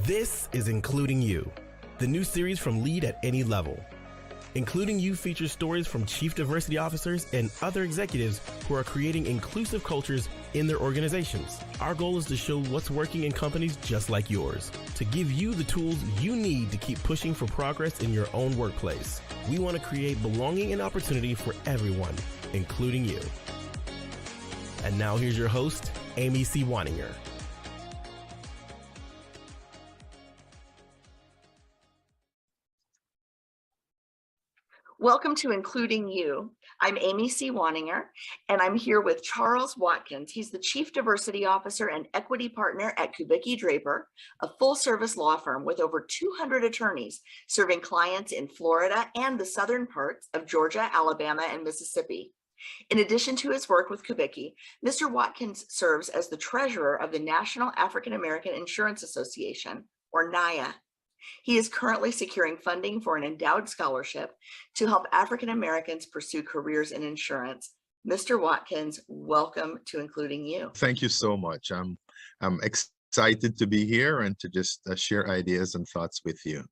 This is Including You, the new series from Lead at Any Level. Including You features stories from chief diversity officers and other executives who are creating inclusive cultures in their organizations. Our goal is to show what's working in companies just like yours, to give you the tools you need to keep pushing for progress in your own workplace. We want to create belonging and opportunity for everyone, including you. And now here's your host, Amy C. Waninger. Welcome to Including You. I'm Amy C. Waninger, and I'm here with Charles Watkins. He's the Chief Diversity Officer and Equity Partner at Kubicki Draper, a full-service law firm with over 200 attorneys serving clients in Florida and the southern parts of Georgia, Alabama, and Mississippi. In addition to his work with Kubicki, Mr. Watkins serves as the treasurer of the National African American Insurance Association, or NAAIA. He is currently securing funding for an endowed scholarship to help African Americans pursue careers in insurance. Mr. Watkins, welcome to Including You. Thank you so much. I'm excited to be here and to just share ideas and thoughts with you.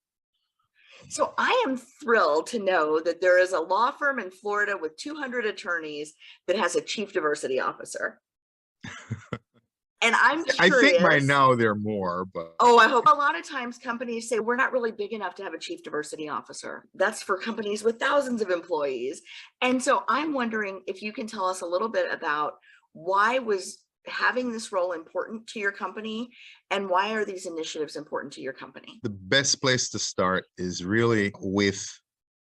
So I am thrilled to know that there is a law firm in Florida with 200 attorneys that has a chief diversity officer. And I'm curious. I think by now there are more, but. Oh, I hope. A lot of times companies say, we're not really big enough to have a chief diversity officer. That's for companies with thousands of employees. And so I'm wondering if you can tell us a little bit about why was having this role important to your company, and why are these initiatives important to your company? The best place to start is really with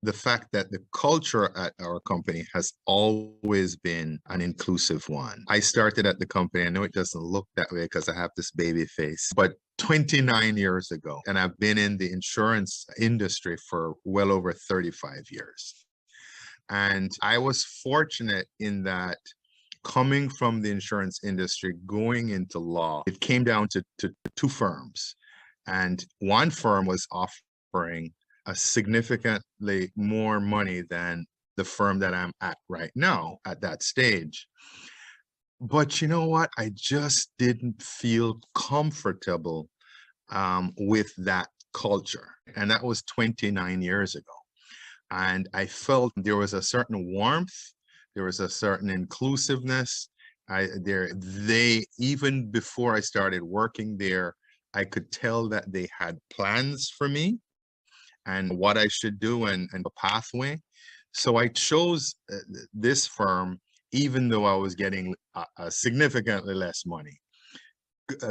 the fact that the culture at our company has always been an inclusive one. I started at the company, I know it doesn't look that way because I have this baby face, but 29 years ago, and I've been in the insurance industry for well over 35 years. And I was fortunate in that coming from the insurance industry, going into law, it came down to two firms. And one firm was offering a significantly more money than the firm that I'm at right now at that stage. But you know what? I just didn't feel comfortable with that culture. And that was 29 years ago. And I felt there was a certain warmth, there was a certain inclusiveness. Even before I started working there, I could tell that they had plans for me and what I should do and a pathway. So I chose this firm, even though I was getting significantly less money.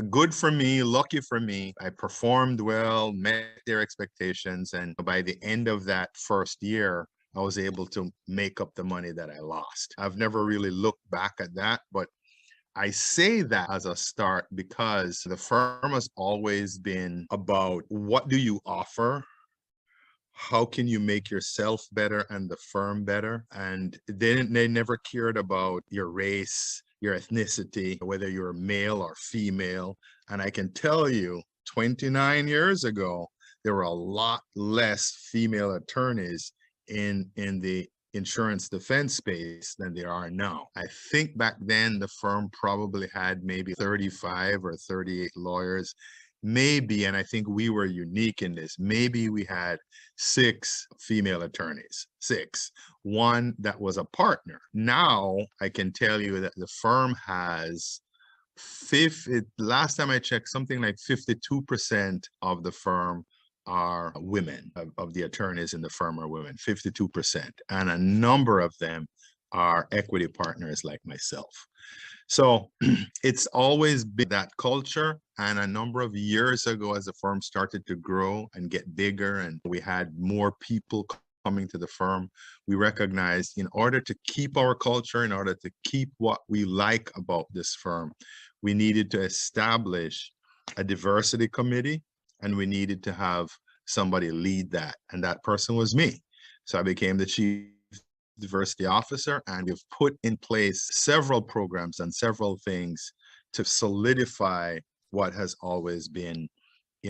Good for me, lucky for me. I performed well, met their expectations. And by the end of that first year, I was able to make up the money that I lost. I've never really looked back at that, but I say that as a start because the firm has always been about what do you offer? How can you make yourself better and the firm better? And they never cared about your race, your ethnicity, whether you're male or female. And I can tell you, 29 years ago, there were a lot less female attorneys in the insurance defense space than there are now. I think back then the firm probably had maybe 35 or 38 lawyers. Maybe, and I think we were unique in this, maybe we had 6 female attorneys, 6, one that was a partner. Now I can tell you that the firm has, last time I checked, something like 52% of the firm are women, of the attorneys in the firm are women, 52%. And a number of them are equity partners like myself. So it's always been that culture. And a number of years ago, as the firm started to grow and get bigger and we had more people coming to the firm, we recognized in order to keep our culture, in order to keep what we like about this firm, we needed to establish a diversity committee and we needed to have somebody lead that. And that person was me. So I became the chief diversity officer, and we've put in place several programs and several things to solidify what has always been,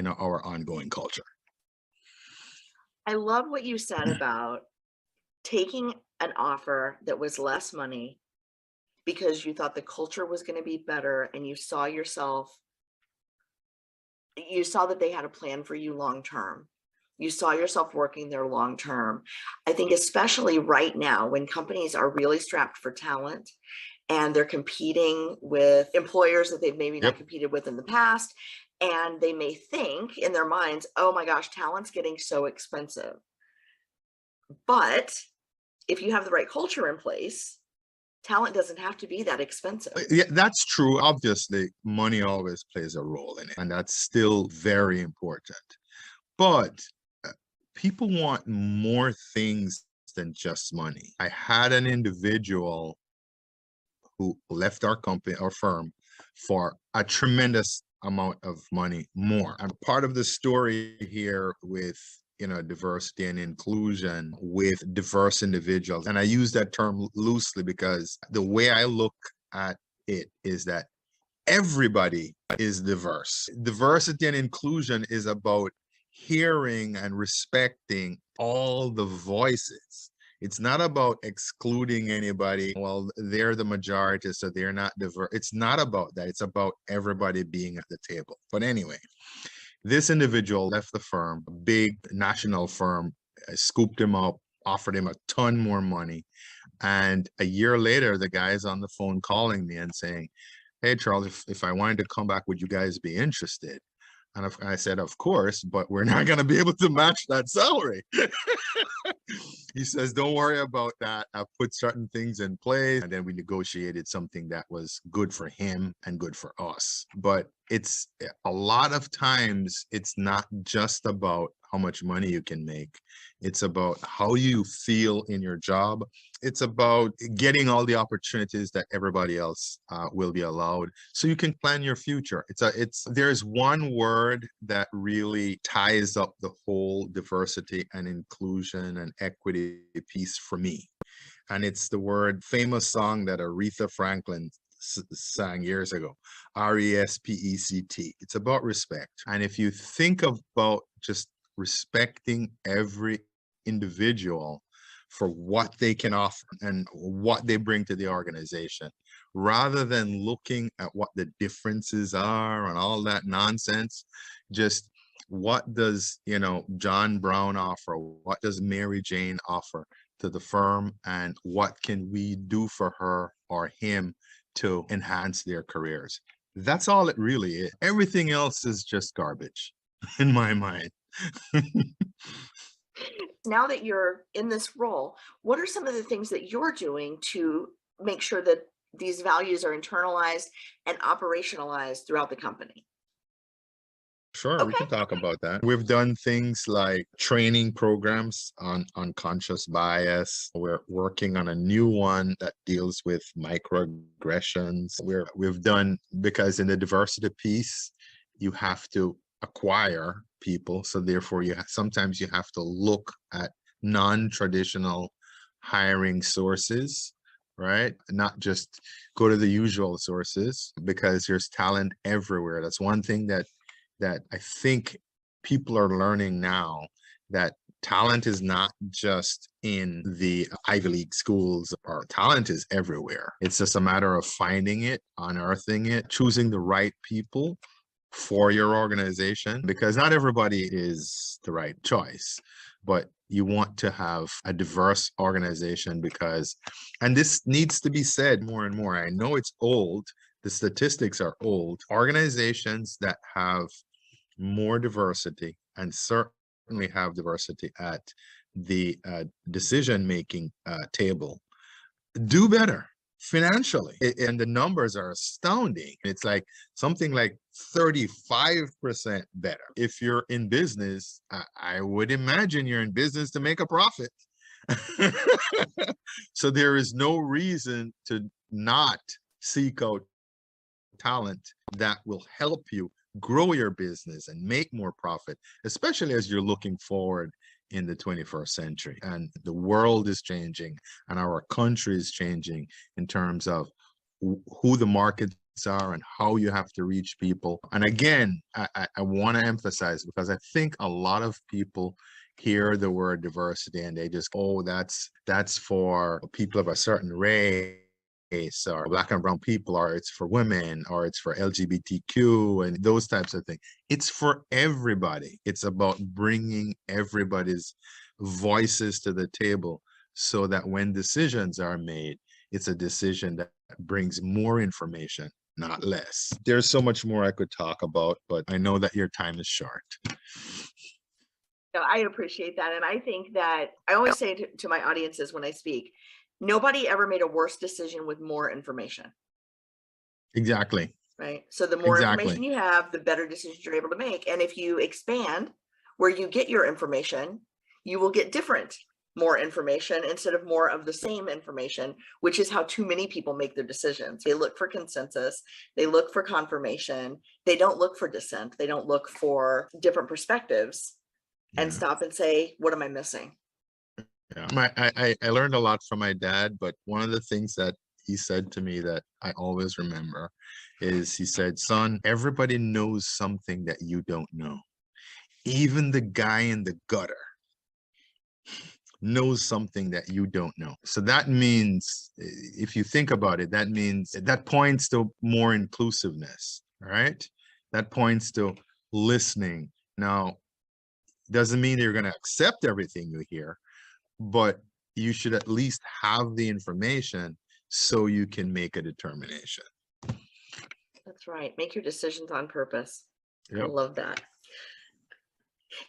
our ongoing culture. I love what you said about taking an offer that was less money because you thought the culture was going to be better and you saw yourself you saw that they had a plan for you long term. You saw yourself working there long term. I think especially right now when companies are really strapped for talent and they're competing with employers that they've maybe not Yep. competed with in the past, and they may think in their minds, oh my gosh, talent's getting so expensive. But if you have the right culture in place, talent doesn't have to be that expensive. Yeah, that's true. Obviously, money always plays a role in it, and that's still very important. But people want more things than just money. I had an individual who left our company, our firm, for a tremendous amount of money more. I'm part of the story here with diversity and inclusion with diverse individuals. And I use that term loosely because the way I look at it is that everybody is diverse. Diversity and inclusion is about hearing and respecting all the voices. It's not about excluding anybody. Well, they're the majority, so they're not diverse. It's not about that. It's about everybody being at the table. But anyway, this individual left the firm, a big national firm, scooped him up, offered him a ton more money. And a year later, the guy's on the phone calling me and saying, hey, Charles, if I wanted to come back, would you guys be interested? And I said, of course, but we're not going to be able to match that salary. He says, don't worry about that. I put certain things in place. And then we negotiated something that was good for him and good for us. But it's a lot of times, it's not just about how much money you can make. It's about how you feel in your job. It's about getting all the opportunities that everybody else will be allowed, so you can plan your future. There's one word that really ties up the whole diversity and inclusion and equity piece for me. And it's the famous song that Aretha Franklin sang years ago, RESPECT. It's about respect. And if you think about just respecting every individual for what they can offer and what they bring to the organization, rather than looking at what the differences are and all that nonsense, just what does, John Brown offer? What does Mary Jane offer to the firm? And what can we do for her or him to enhance their careers? That's all it really is. Everything else is just garbage in my mind. Now that you're in this role, what are some of the things that you're doing to make sure that these values are internalized and operationalized throughout the company? Sure, we can talk about that. We've done things like training programs on unconscious bias. We're working on a new one that deals with microaggressions. We've done, because in the diversity piece, you have to acquire people. So therefore, sometimes you have to look at non-traditional hiring sources, right? Not just go to the usual sources, because there's talent everywhere. That's one thing that I think people are learning now, that talent is not just in the Ivy League schools. Or talent is everywhere. It's just a matter of finding it, unearthing it, choosing the right people for your organization, because not everybody is the right choice. But you want to have a diverse organization because, and this needs to be said more and more, I know it's old, the statistics are old, organizations that have more diversity and certainly have diversity at the decision-making table do better financially. And the numbers are astounding. It's like something like 35% better. If you're in business, I would imagine you're in business to make a profit. So there is no reason to not seek out talent that will help you grow your business and make more profit, especially as you're looking forward in the 21st century. And the world is changing and our country is changing in terms of who the markets are and how you have to reach people. And again, I want to emphasize, because I think a lot of people hear the word diversity and they just, oh, that's for people of a certain race race or Black and brown people, or it's for women, or it's for LGBTQ and those types of things. It's for everybody. It's about bringing everybody's voices to the table so that when decisions are made, it's a decision that brings more information, not less. There's so much more I could talk about, but I know that your time is short. No, I appreciate that. And I think that I always say to my audiences when I speak, nobody ever made a worse decision with more information. Exactly. Right. So the more information you have, the better decisions you're able to make. And if you expand where you get your information, you will get more information instead of more of the same information, which is how too many people make their decisions. They look for consensus, they look for confirmation, they don't look for dissent, they don't look for different perspectives and stop and say, what am I missing? Yeah. I learned a lot from my dad, but one of the things that he said to me that I always remember is he said, son, everybody knows something that you don't know. Even the guy in the gutter knows something that you don't know. So that means, if you think about it, that means that points to more inclusiveness, right? That points to listening. Now, doesn't mean you're going to accept everything you hear, but you should at least have the information so you can make a determination. That's right. Make your decisions on purpose. Yep. I love that.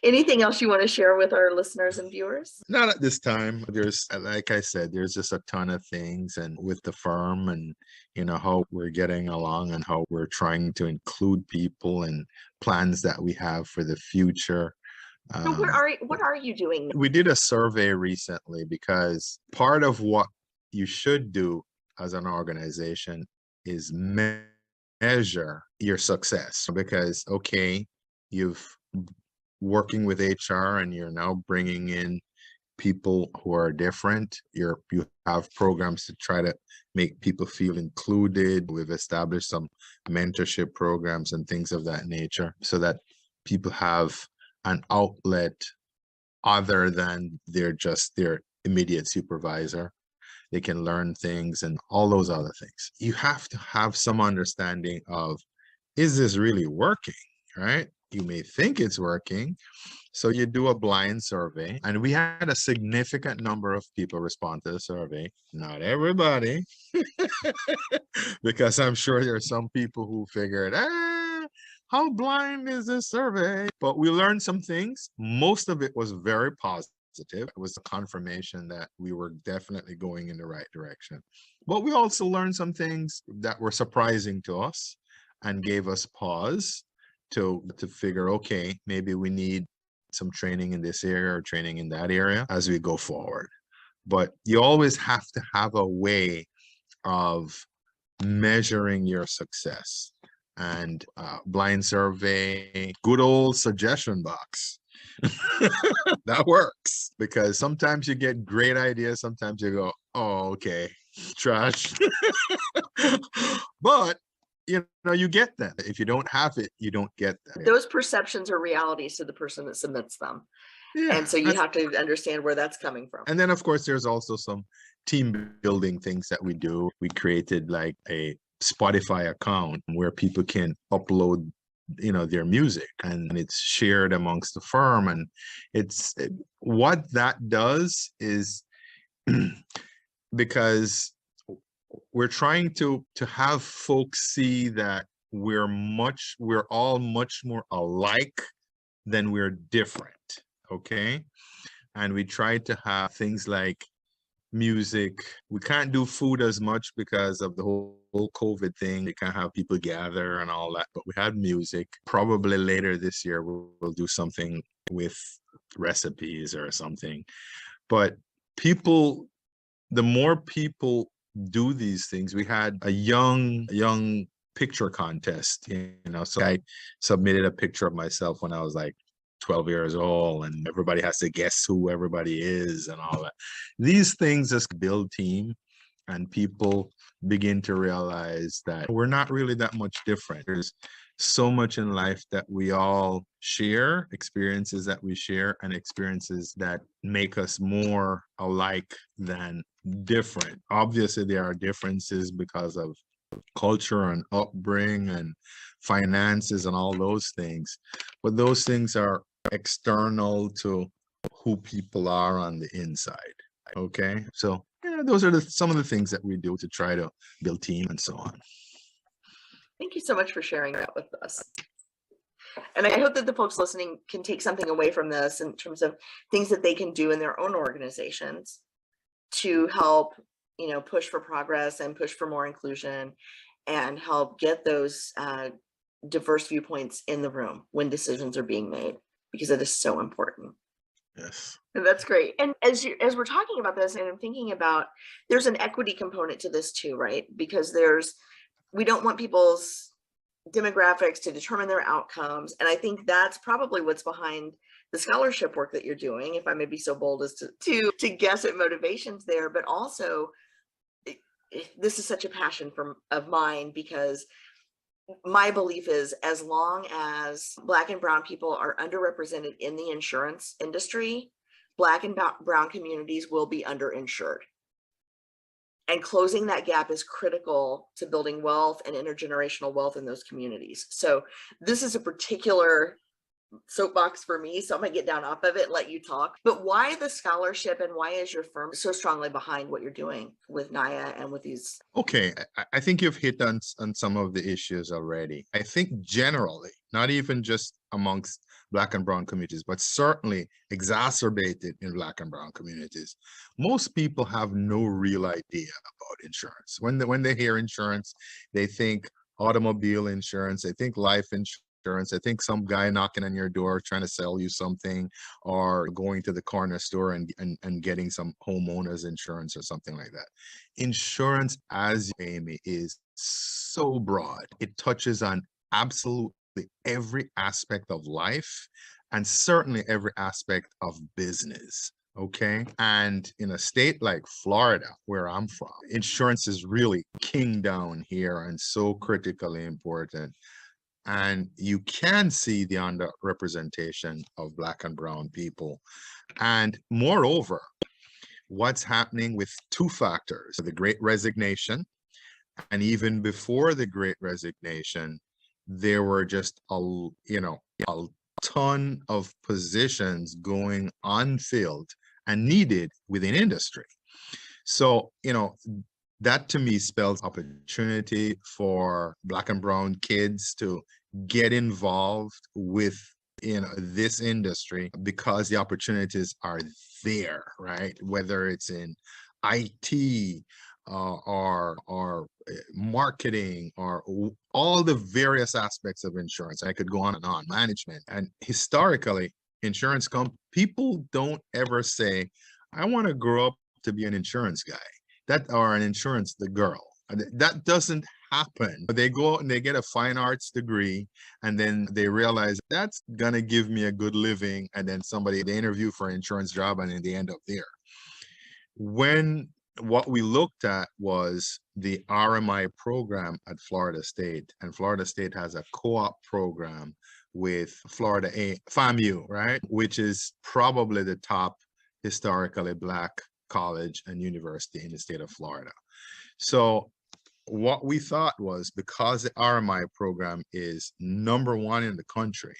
Anything else you want to share with our listeners and viewers? Not at this time. There's, like I said, there's just a ton of things, and with the firm and, you know, how we're getting along and how we're trying to include people and plans that we have for the future. So what are you doing now? We did a survey recently because part of what you should do as an organization is measure your success, because, okay, you've working with HR and you're now bringing in people who are different. You have programs to try to make people feel included. We've established some mentorship programs and things of that nature so that people have an outlet other than their immediate supervisor. They can learn things and all those other things. You have to have some understanding of, is this really working, right? You may think it's working. So you do a blind survey, and we had a significant number of people respond to the survey. Not everybody, because I'm sure there are some people who figured, how blind is this survey? But we learned some things. Most of it was very positive. It was a confirmation that we were definitely going in the right direction. But we also learned some things that were surprising to us and gave us pause to figure, okay, maybe we need some training in this area or training in that area as we go forward. But you always have to have a way of measuring your success. And blind survey, good old suggestion box. That works, because sometimes you get great ideas, sometimes you go, oh, okay, trash. But you know, you get that. If you don't have it, you don't get that. Those perceptions are realities to the person that submits them. Yeah, and so you have to understand where that's coming from. And then, of course, there's also some team building things that we do. We created like a Spotify account where people can upload, you know, their music, and it's shared amongst the firm. And what that does is because we're trying to have folks see that we're all much more alike than we're different. Okay. And we try to have things like music. We can't do food as much because of the whole COVID thing. You can't have people gather and all that, but we had music. Probably later this year, we'll do something with recipes or something. But the more people do these things, we had a young picture contest, you know, so I submitted a picture of myself when I was like 12 years old, and everybody has to guess who everybody is and all that. These things just build team, and people begin to realize that we're not really that much different. There's so much in life that we all share, experiences that we share, and experiences that make us more alike than different. Obviously, there are differences because of culture and upbringing and finances and all those things, but those things are external to who people are on the inside. Okay, so yeah, those are some of the things that we do to try to build team and so on. Thank you so much for sharing that with us. And I hope that the folks listening can take something away from this in terms of things that they can do in their own organizations to help, push for progress and push for more inclusion and help get those diverse viewpoints in the room when decisions are being made, because it is so important. Yes. And that's great. And as we're talking about this, and I'm thinking about, there's an equity component to this too, right? Because we don't want people's demographics to determine their outcomes. And I think that's probably what's behind the scholarship work that you're doing, if I may be so bold as to guess at motivations there. But also, this is such a passion of mine, because my belief is, as long as Black and brown people are underrepresented in the insurance industry, Black and brown communities will be underinsured. And closing that gap is critical to building wealth and intergenerational wealth in those communities. So this is a particular soapbox for me, so I'm gonna get down off of it and let you talk. But why the scholarship, and why is your firm so strongly behind what you're doing with NAAIA and with these? Okay, I think you've hit on some of the issues already. I think generally, not even just amongst Black and brown communities, but certainly exacerbated in Black and brown communities, most people have no real idea about insurance. When they hear insurance, they think automobile insurance, they think life insurance. I think some guy knocking on your door trying to sell you something, or going to the corner store and getting some homeowners insurance or something like that. Insurance, as Amy, is so broad. It touches on absolutely every aspect of life, and certainly every aspect of business. Okay. And in a state like Florida, where I'm from, insurance is really king down here and so critically important. And you can see the underrepresentation of Black and brown people. And moreover, what's happening with two factors, the Great Resignation, and even before the Great Resignation, there were just a ton of positions going unfilled and needed within industry. So, that to me spells opportunity for Black and brown kids to get involved with this industry, because the opportunities are there, right? Whether it's in IT or marketing, or all the various aspects of insurance. I could go on and on, management. And historically, insurance people don't ever say, I want to grow up to be an insurance guy. Or an insurance girl. That doesn't happen. They go out and they get a fine arts degree, and then they realize that's gonna give me a good living, and then they interview for an insurance job, and then they end up there. What we looked at was the RMI program at Florida State, and Florida State has a co-op program with Florida FAMU, right? Which is probably the top historically Black college and university in the state of Florida. So what we thought was, because the RMI program is #1 in the country,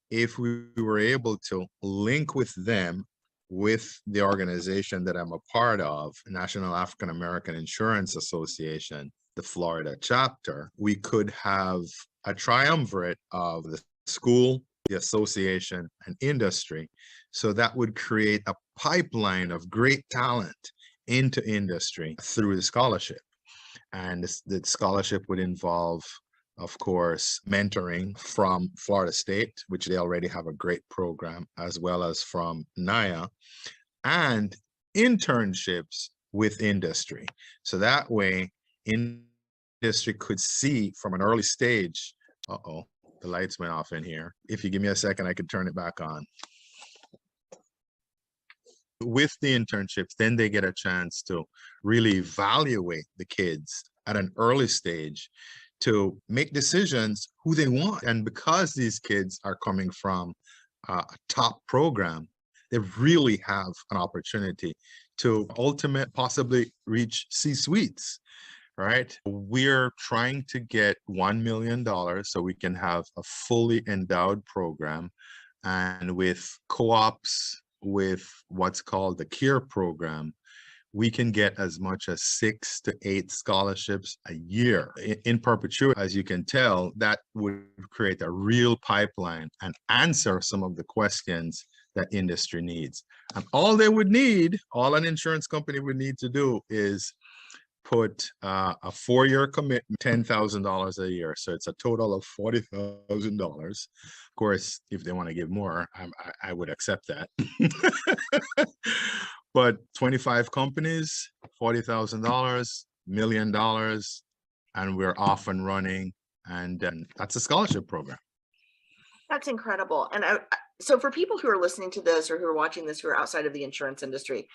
if we were able to link with them, with the organization that I'm a part of, National African American Insurance Association, the Florida chapter, we could have a triumvirate of the school, the association, and industry. So that would create a pipeline of great talent into industry through the scholarship. And the scholarship would involve, of course, mentoring from Florida State, which they already have a great program, as well as from NAAIA, and internships with industry. So that way, industry could see from an early stage, the lights went off in here. If you give me a second, I could turn it back on. With the internships, then they get a chance to really evaluate the kids at an early stage to make decisions who they want. And because these kids are coming from a top program, they really have an opportunity to possibly reach C-suites, right? We're trying to get $1 million so we can have a fully endowed program. And with co-ops, with what's called the CARE program, we can get as much as 6 to 8 scholarships a year in perpetuity. As you can tell, that would create a real pipeline and answer some of the questions that industry needs. And all they would need, all an insurance company would need to do is put a 4-year commitment, $10,000 a year. So it's a total of $40,000. Of course, if they want to give more, I would accept that. But 25 companies, $40,000, $1 million, and we're off and running. And that's a scholarship program. That's incredible. And so for people who are listening to this or who are watching this who are outside of the insurance industry,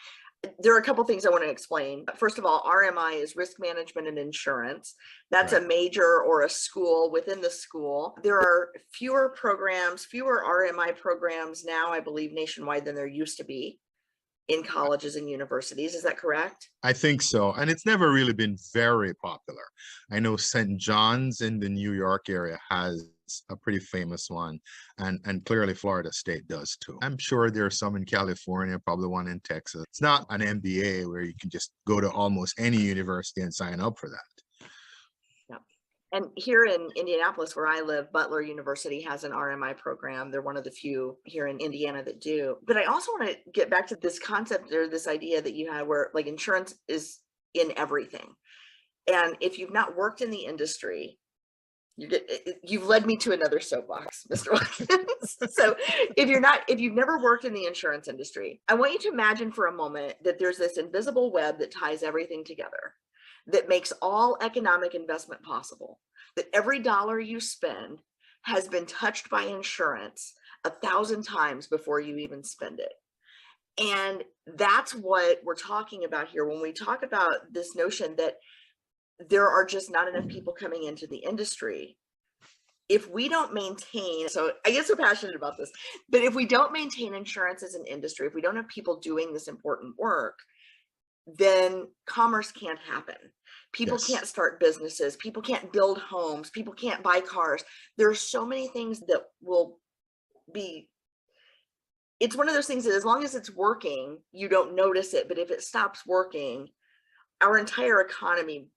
there are a couple things I want to explain. First of all, RMI is risk management and insurance. That's Right. a major or a school within the school. There are fewer programs, fewer RMI programs now, I believe, nationwide than there used to be in colleges and universities. Is that correct? I think so. And it's never really been very popular. I know St. John's in the New York area has a pretty famous one, and clearly Florida State does too. I'm sure there's some in California, probably one in Texas. It's not an MBA where you can just go to almost any university and sign up for that. Yeah. And here in Indianapolis, where I live, Butler University has an RMI program. They're one of the few here in Indiana that do. But I also want to get back to this concept or this idea that you had where like insurance is in everything. And if you've not worked in the industry, you've led me to another soapbox, Mr. Watkins. So if you've never worked in the insurance industry, I want you to imagine for a moment that there's this invisible web that ties everything together, that makes all economic investment possible, that every dollar you spend has been touched by insurance 1,000 times before you even spend it. And that's what we're talking about here when we talk about this notion that there are just not enough people coming into the industry. If we don't maintain, so I get so passionate about this, but if we don't maintain insurance as an industry, if we don't have people doing this important work, then commerce can't happen. People Yes. can't start businesses. People can't build homes. People can't buy cars. There are so many things that will be, it's one of those things that as long as it's working, you don't notice it. But if it stops working, our entire economy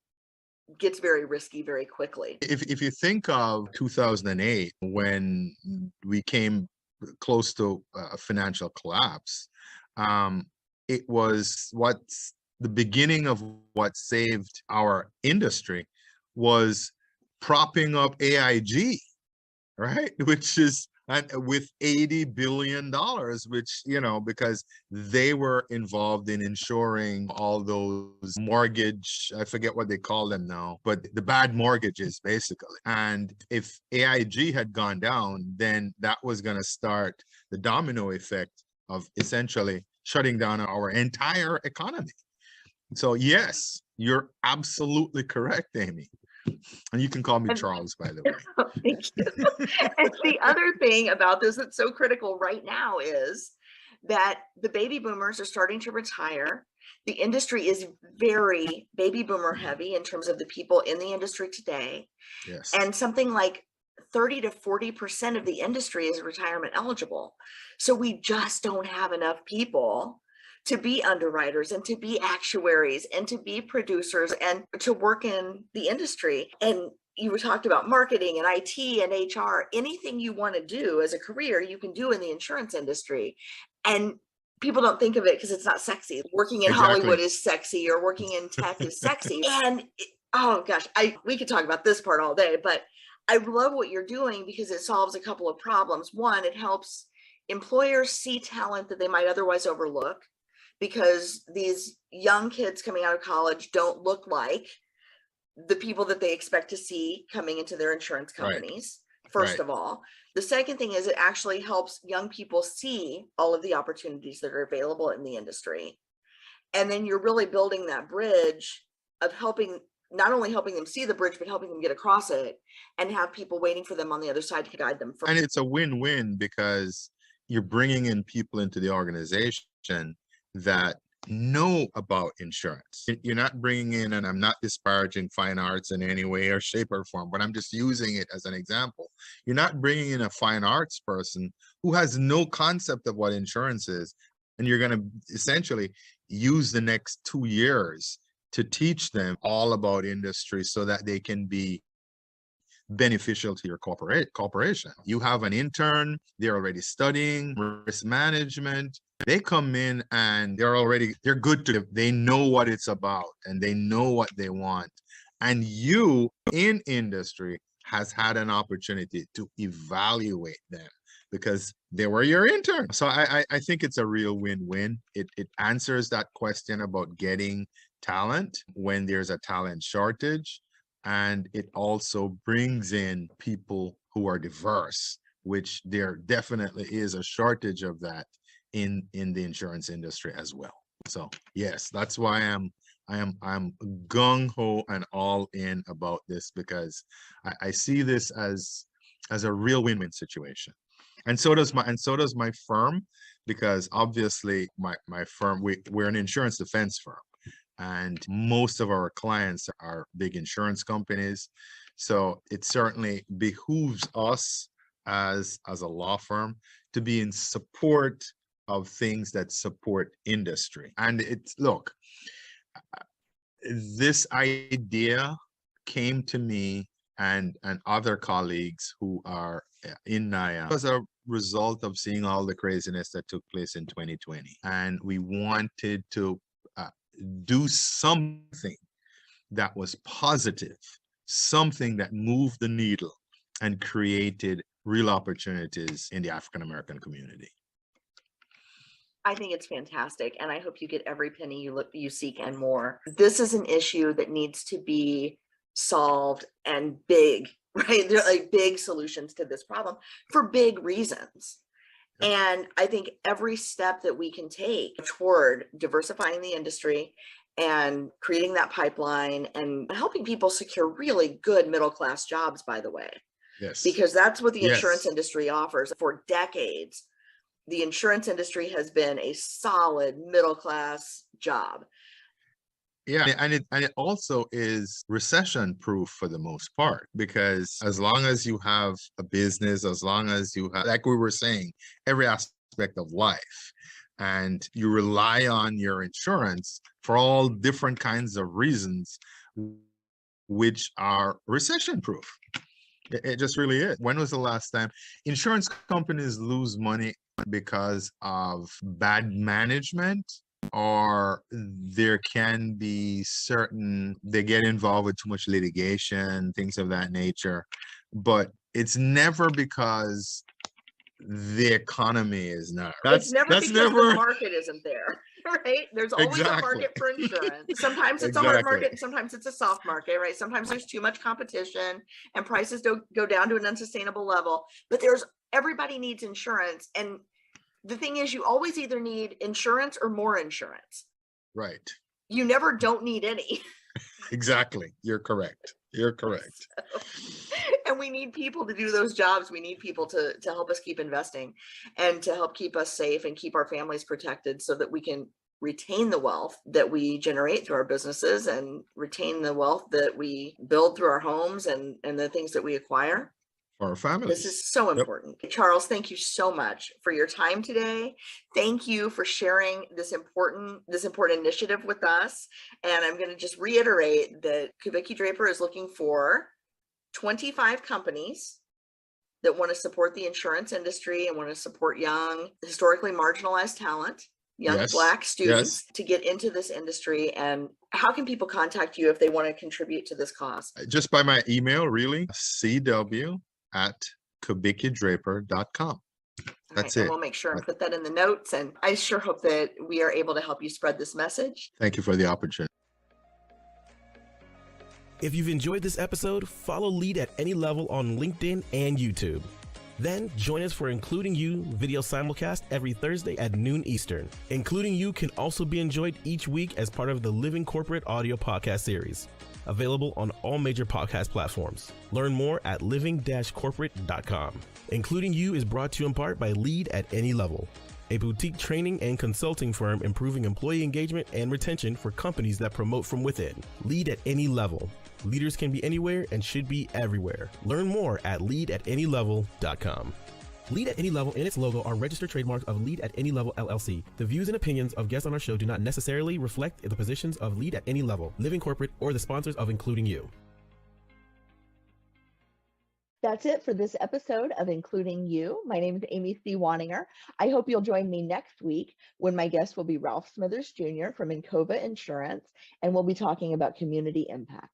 gets very risky very quickly. If you think of 2008, when we came close to a financial collapse, it was what's the beginning of what saved our industry was propping up AIG, right? Which is with $80 billion, which, you know, because they were involved in insuring all those mortgage, I forget what they call them now, but the bad mortgages basically. And if AIG had gone down, then that was going to start the domino effect of essentially shutting down our entire economy. So yes, you're absolutely correct, Amy. And you can call me Charles, by the way. Thank you. And the other thing about this that's so critical right now is that the baby boomers are starting to retire. The industry is very baby boomer heavy in terms of the people in the industry today. Yes. And something like 30 to 40% of the industry is retirement eligible. So we just don't have enough people to be underwriters and to be actuaries and to be producers and to work in the industry. And you talked about marketing and IT and HR, anything you want to do as a career, you can do in the insurance industry. And people don't think of it because it's not sexy. Working in Hollywood is sexy, or working in tech is sexy. And oh gosh, we could talk about this part all day, but I love what you're doing because it solves a couple of problems. One, it helps employers see talent that they might otherwise overlook, because these young kids coming out of college don't look like the people that they expect to see coming into their insurance companies, first of all. The second thing is it actually helps young people see all of the opportunities that are available in the industry. And then you're really building that bridge of helping, not only helping them see the bridge, but helping them get across it and have people waiting for them on the other side to guide them. And it's a win-win because you're bringing in people into the organization that know about insurance. You're not bringing in, and I'm not disparaging fine arts in any way or shape or form, but I'm just using it as an example. You're not bringing in a fine arts person who has no concept of what insurance is, and you're going to essentially use the next 2 years to teach them all about industry so that they can be beneficial to your corporation. You have an intern, they're already studying risk management. They come in and they're good to, they know what it's about and they know what they want. And you in industry has had an opportunity to evaluate them because they were your intern. So I think it's a real win-win. It answers that question about getting talent when there's a talent shortage. And it also brings in people who are diverse, which there definitely is a shortage of that in the insurance industry as well. So yes, that's why I'm gung-ho and all in about this, because I see this as a real win-win situation. And so does my firm, because obviously my firm, we're an insurance defense firm. And most of our clients are big insurance companies. So it certainly behooves us as a law firm to be in support of things that support industry. And look, this idea came to me and other colleagues who are in NAAIA as a result of seeing all the craziness that took place in 2020. And we wanted to do something that was positive, something that moved the needle and created real opportunities in the African American community. I think it's fantastic, and I hope you get every penny you seek and more. This is an issue that needs to be solved, and big, right? There are like big solutions to this problem for big reasons. And I think every step that we can take toward diversifying the industry and creating that pipeline and helping people secure really good middle-class jobs, by the way, yes, because that's what the yes. insurance industry offers. For decades, the insurance industry has been a solid middle-class job. Yeah, and it also is recession proof for the most part, because as long as you have a business, as long as you have, like we were saying, every aspect of life, and you rely on your insurance for all different kinds of reasons, which are recession proof. It just really is. When was the last time insurance companies lose money because of bad management? Or there can be they get involved with too much litigation, things of that nature, but it's never because the economy is not. It's never because the market isn't there, right? There's always a market for insurance. Sometimes it's a hard market, and sometimes it's a soft market, right? Sometimes there's too much competition and prices don't go down to an unsustainable level, but everybody needs insurance. And the thing is, you always either need insurance or more insurance. Right. You never don't need any. Exactly. You're correct. You're correct. And we need people to do those jobs. We need people to help us keep investing and to help keep us safe and keep our families protected so that we can retain the wealth that we generate through our businesses and retain the wealth that we build through our homes and the things that we acquire. Our families. This is so important. Yep. Charles, thank you so much for your time today. Thank you for sharing this important initiative with us. And I'm going to just reiterate that Kubicki Draper is looking for 25 companies that want to support the insurance industry and want to support young, historically marginalized talent, young Black students to get into this industry. And how can people contact you if they want to contribute to this cause? Just by my email, really, cw@kubickidraper.com. That's it. And we'll make sure and put that in the notes. And I sure hope that we are able to help you spread this message. Thank you for the opportunity. If you've enjoyed this episode, follow Lead at Any Level on LinkedIn and YouTube. Then join us for Including You video simulcast every Thursday at noon Eastern. Including You can also be enjoyed each week as part of the Living Corporate audio podcast series. available on all major podcast platforms. Learn more at living-corporate.com. Including You is brought to you in part by Lead at Any Level, a boutique training and consulting firm improving employee engagement and retention for companies that promote from within. Lead at Any Level. Leaders can be anywhere and should be everywhere. Learn more at leadatanylevel.com. Lead at Any Level and its logo are registered trademarks of Lead at Any Level LLC. The views and opinions of guests on our show do not necessarily reflect the positions of Lead at Any Level, Living Corporate, or the sponsors of Including You. That's it for this episode of Including You. My name is Amy C. Wanninger. I hope you'll join me next week when my guest will be Ralph Smithers Jr. from Encova Insurance, and we'll be talking about community impact.